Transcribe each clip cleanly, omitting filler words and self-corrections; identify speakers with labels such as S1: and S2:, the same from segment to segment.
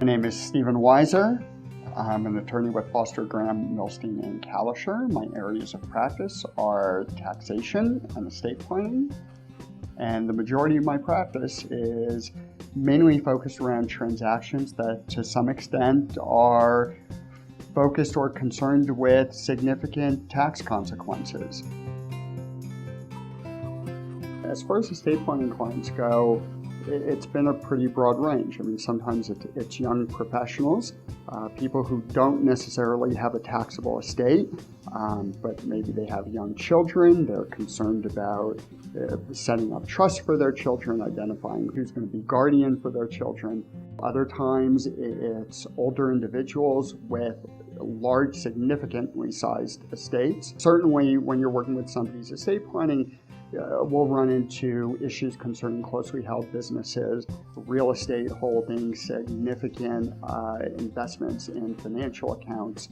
S1: My name is Stephen Weiser. I'm an attorney with Foster Graham Milstein Calisher. My areas of practice are taxation and estate planning. And the majority of my practice is mainly focused around transactions that to some extent are focused or concerned with significant tax consequences. As far as estate planning clients go, it's been a pretty broad range. I mean, sometimes it's young professionals, people who don't necessarily have a taxable estate, but maybe they have young children. They're concerned about setting up trusts for their children, identifying who's going to be guardian for their children. Other times it's older individuals with large, significantly sized estates. Certainly when you're working with somebody's estate planning, we'll run into issues concerning closely held businesses, real estate holdings, significant investments in financial accounts.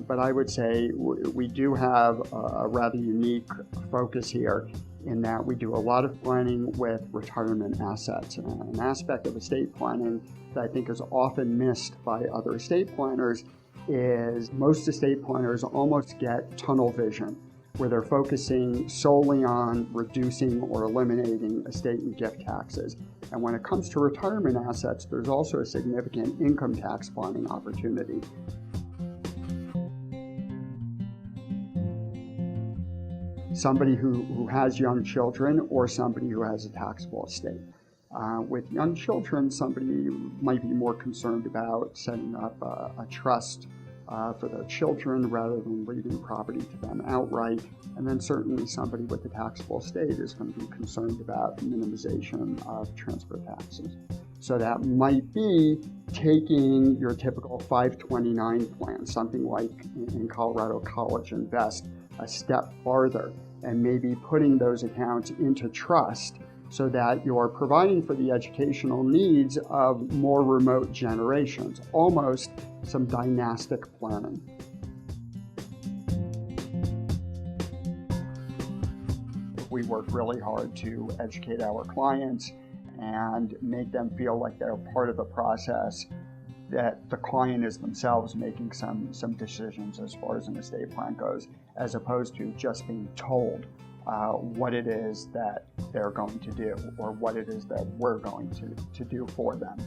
S1: But I would say we do have a rather unique focus here in that we do a lot of planning with retirement assets. An aspect of estate planning that I think is often missed by other estate planners is most estate planners almost get tunnel vision, where they're focusing solely on reducing or eliminating estate and gift taxes. And when it comes to retirement assets, there's also a significant income tax planning opportunity. Somebody who has young children or somebody who has a taxable estate. With young children, somebody might be more concerned about setting up a trust for their children rather than leaving property to them outright. And then certainly somebody with a taxable estate is going to be concerned about minimization of transfer taxes. So that might be taking your typical 529 plan, something like in Colorado College Invest, a step farther, and maybe putting those accounts into trust so that you're providing for the educational needs of more remote generations, almost some dynastic planning. We work really hard to educate our clients and make them feel like they're part of the process, that the client is themselves making some decisions as far as an estate plan goes, as opposed to just being told what it is that they're going to do or what it is that we're going to do for them.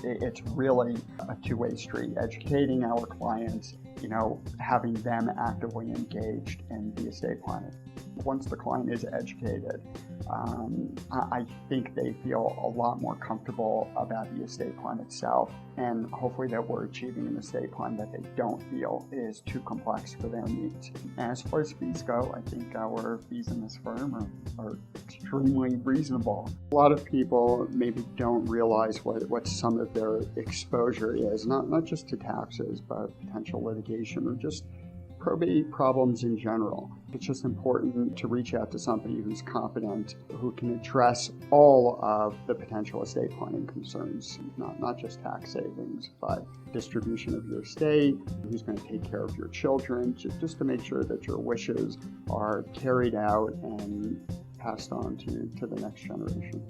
S1: It's really a two-way street, educating our clients, having them actively engaged in the estate planning. Once the client is educated, I think they feel a lot more comfortable about the estate plan itself, and hopefully that we're achieving an estate plan that they don't feel is too complex for their needs. As far as fees go, I think our fees in this firm are extremely reasonable. A lot of people maybe don't realize what some of their exposure is, not just to taxes, but potential litigation or just probate problems in general. It's just important to reach out to somebody who's competent, who can address all of the potential estate planning concerns, not just tax savings, but distribution of your estate, who's going to take care of your children, just to make sure that your wishes are carried out and passed on to the next generation.